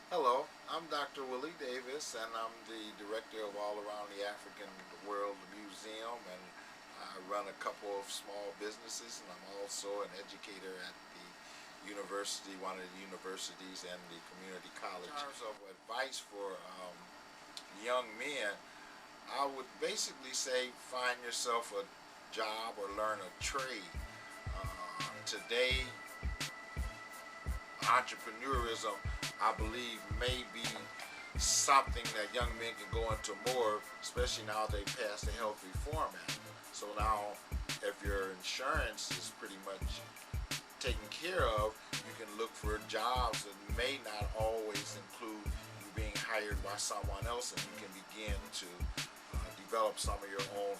Hello, I'm Dr. Willie Davis, and I'm the director of All Around the African World Museum, and I run a couple of small businesses, and I'm also an educator at the university, one of the universities, and the community college. In terms of advice for young men, I would basically say find yourself a job or learn a trade. Today, entrepreneurism, I believe, may be something that young men can go into more, especially now they passed the Health Reform Act. So now, if your insurance is pretty much taken care of, you can look for jobs that may not always include you being hired by someone else, and you can begin to develop some of your own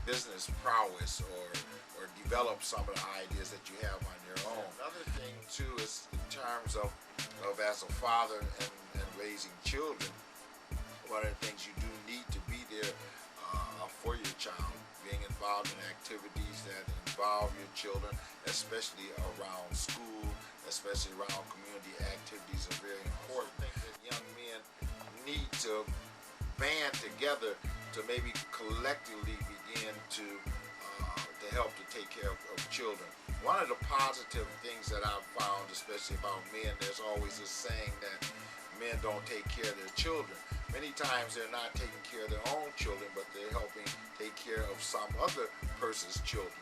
business prowess, or develop some of the ideas that you have on your own. Another thing too is in terms of as a father and raising children, one of the things you do need to be there for your child, being involved in activities that involve your children, especially around school, especially around community activities, are very important. I think that young men need to band together to maybe collectively begin to help to take care of children. One of the positive things that I've found, especially about men, there's always this saying that men don't take care of their children. Many times they're not taking care of their own children, but they're helping take care of some other person's children.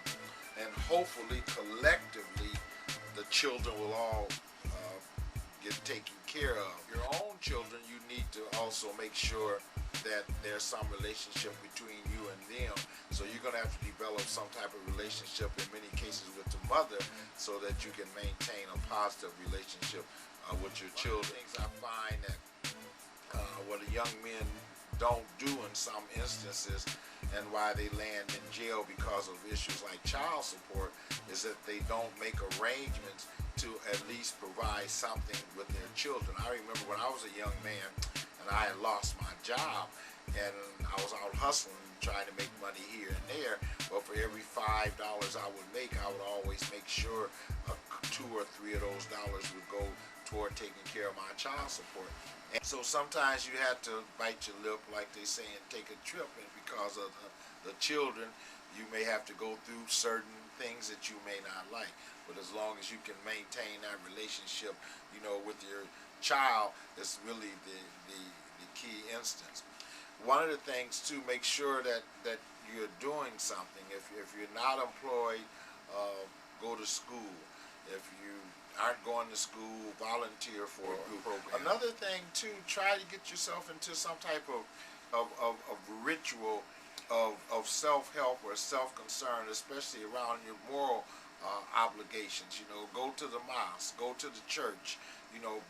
And hopefully, collectively, the children will all get taken care of. Your own children, you need to also make sure that there's some relationship between you and them. So you're going to have to develop some type of relationship in many cases with the mother so that you can maintain a positive relationship with your children. Things I find that what the young men don't do in some instances, and why they land in jail because of issues like child support, is that they don't make arrangements to at least provide something with their children. I remember when I was a young man and I had lost my job, and I was out hustling trying to make money here and there, but for every $5 I would make, I would always make sure two or three of those dollars would go toward taking care of my child support. And so sometimes you have to bite your lip, like they say, and take a trip, and because of the children, you may have to go through certain things that you may not like. But as long as you can maintain that relationship, with your child, is really the key instance. One of the things to make sure that you're doing something. If you're not employed, go to school. If you aren't going to school, volunteer for a group program. Another thing too, try to get yourself into some type of ritual of self-help or self-concern, especially around your moral obligations. Go to the mosque, go to the church.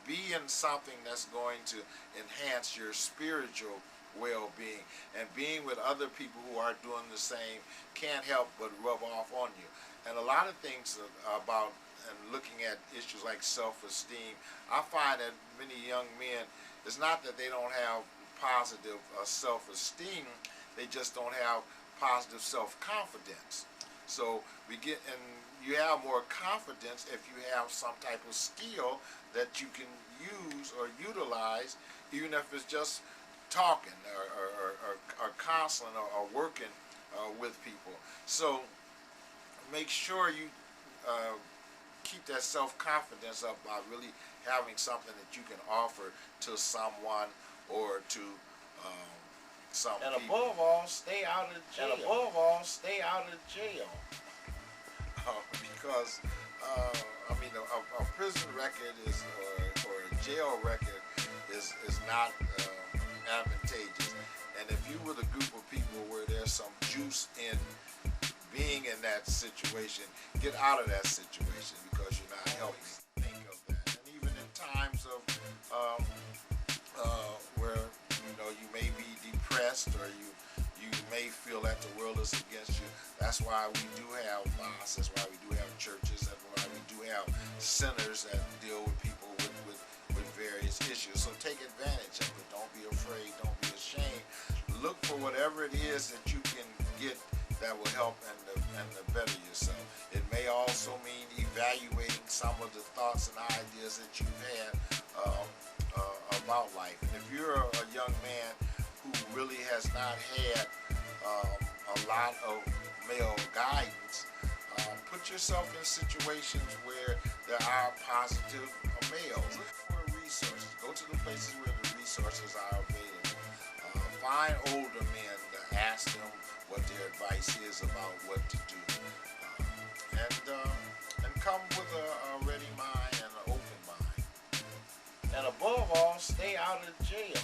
Be in something that's going to enhance your spiritual well-being, and being with other people who are doing the same can't help but rub off on you. And a lot of things about and looking at issues like self-esteem, I find that many young men, it's not that they don't have positive self-esteem, they just don't have positive self-confidence. So and you have more confidence if you have some type of skill that you can use or utilize, even if it's just talking or counseling or working with people. So make sure you keep that self-confidence up by really having something that you can offer to someone or to some and people. Above all, stay out of jail. And above all, stay out of jail. Because a prison record or a jail record is not advantageous. And if you with a group of people where there's some juice in being in that situation, get out of that situation, because you're not helping. Think of that. And even in times of where you may be depressed, or you may feel that the world is against you, that's why we do have mosques, that's why we do have churches, that's why we do have centers that deal with people with various issues. So take advantage of it. Don't be afraid, don't be ashamed. Look for whatever it is that you can get that will help and to better yourself. It may also mean evaluating some of the thoughts and ideas that you've had about life. And if you're a young man who really has not had a lot of male guidance, put yourself in situations where there are positive males. Look for resources. Go to the places where the resources are available. Find older men to ask them what their advice is about what to do, and come with a ready mind and an open mind. And above all, stay out of jail.